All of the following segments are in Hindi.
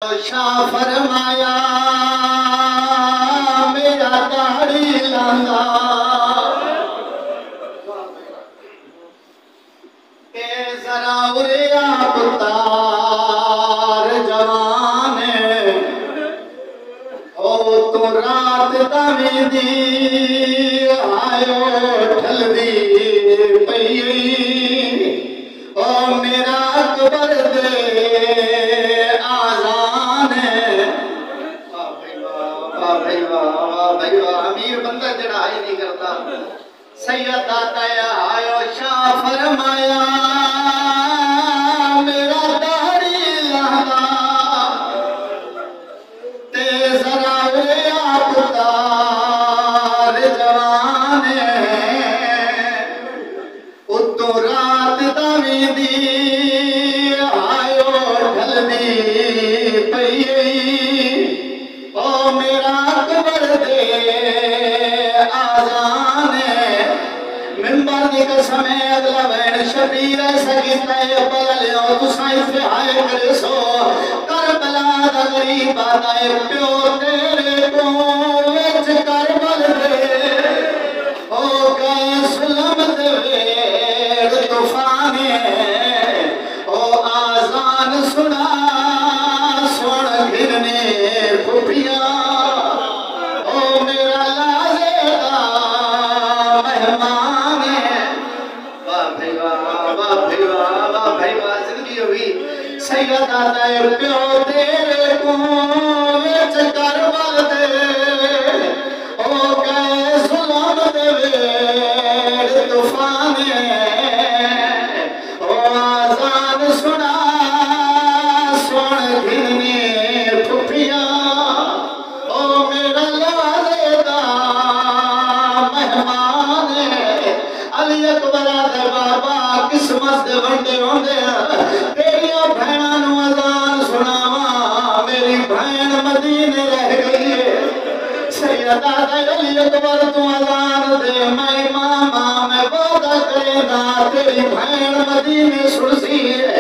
शाह फरमाया मेरा दाढ़ी लांदा के जरा उरे पुतार जवान ओ तू रात दवी आयो ठलदी पई ओ मेरा अकबर दे अमीर बंदा जड़ा ही नहीं करता सैयद आयो शाह फरमाया मेरा दाढ़ी लांदा ते जरा वे पुतार जवान उतो रात दवी आयो ढलदी पई ओ मेरा अकबर दे आजान मिंबर दी कसम अगला बैन शबीर सकीता बगलियो तुसा इसे हाय करे सो करबला दा गरीब आए प्यो तेरे को विच करबल दे ओ गए सुलम दे वेड़ तूफान ओ आजान सुना सुन घिरने खुफिया ओ मेरा लाजेदा मेहमान वाह भाई वाह वाह भाई वाह वाह भाई वाह जिंदगी हुई सैयद आए प्यो तेरे को विच करबल दे ओ गए सुलम दे वेड़ तूफान ओ आजान सुना सुन घिरने खुफिया ओ मेरा लाजेदा मेहमान अली अकबर दे बाबा किस्मत दे वंडे होंदे तेरिया भैणा नु अजान सुनावा मेरी भैन मदीने रह गई है सैयद अली अकबर तू अजान दे मैं इमामा मैं वादा करेगा तेरी भैन मदीने सुनसी है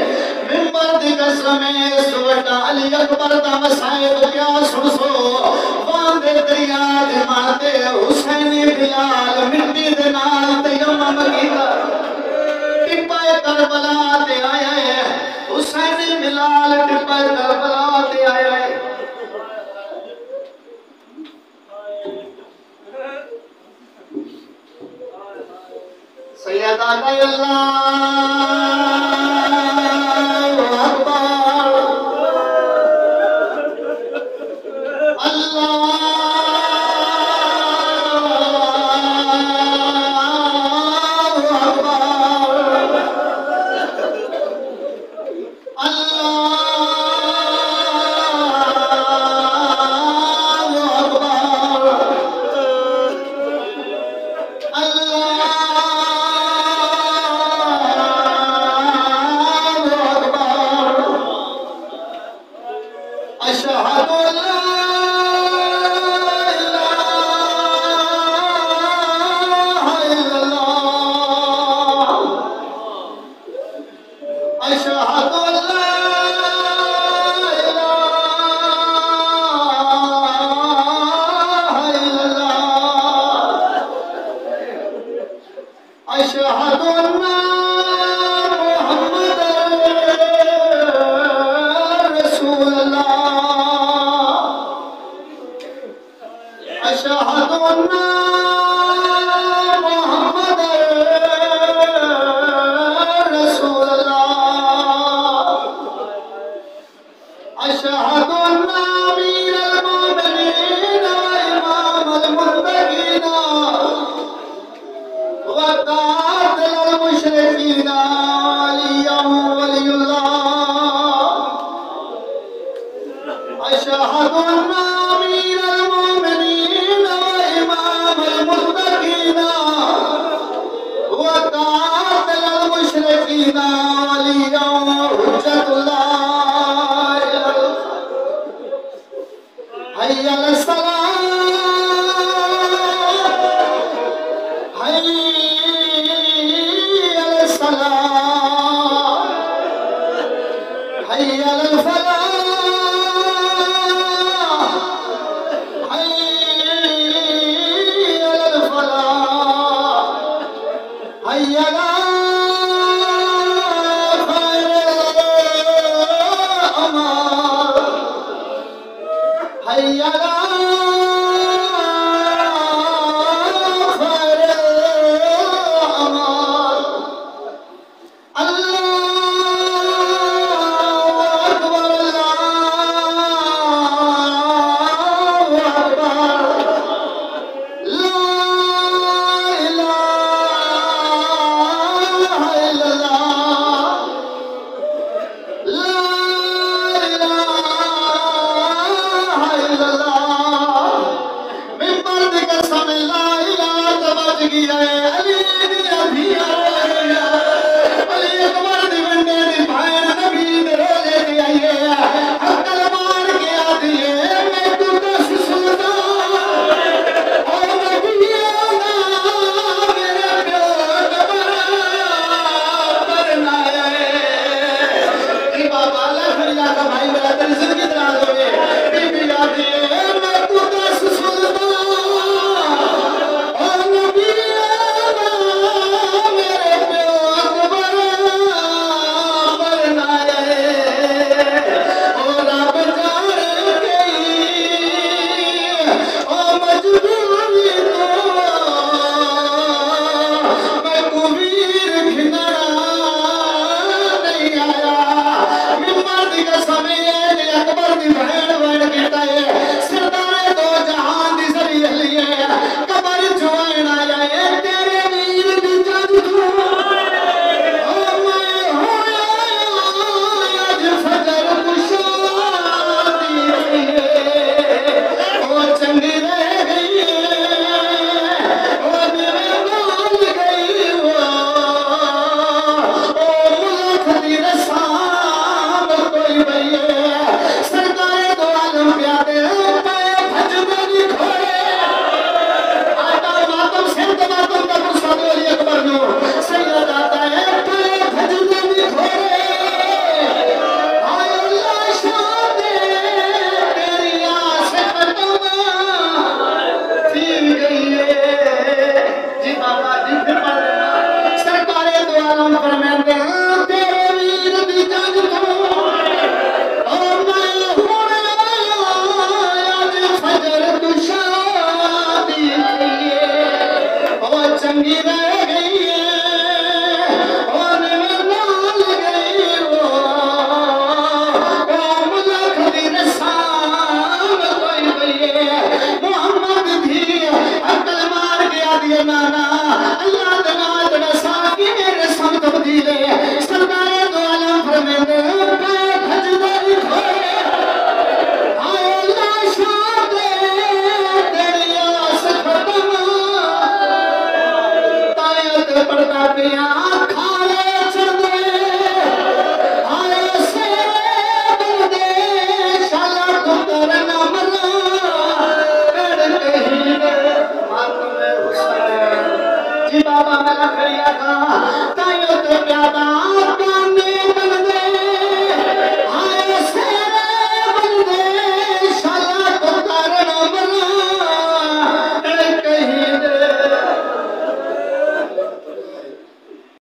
मिंबर दी कसम सुवटा अली अकबर दा मसाइब क्या सुनसो वांदे दरिया दे माते हुसैनी बिलाल मिट्टी दे नाल तयम्मुम कीता टिप्पा करबला ते आया है हुसैनी बिलाल टिप्पा करबला ते आया है सैयद अल्लाहु अकबर अल्लाहु अकबर अल्लाहु अकबर अशहदु अल्ला इलाहा इल्लल्लाह अशहदु अल्ला इलाहा इल्लल्लाह अशहदु अन्ना अशहदु अन्ना मुहम्मदर रसूलुल्लाह अशहदु अन्ना अमीरुल मोमिनीन व इमामुल मुत्तकीन व कातिलुल मुशरिकीन वलिय्युम वलियुल्लाह अशहदु अन्ना अमीरुल मोमिनीन व इमामुल मुत्तकीन व कातिलुल मुशरिकीन वलिय्युम हुज्जतुल्लाह हय्य अलस सलाह हय्य अलस सलाह हय्य अलल फलाह यारा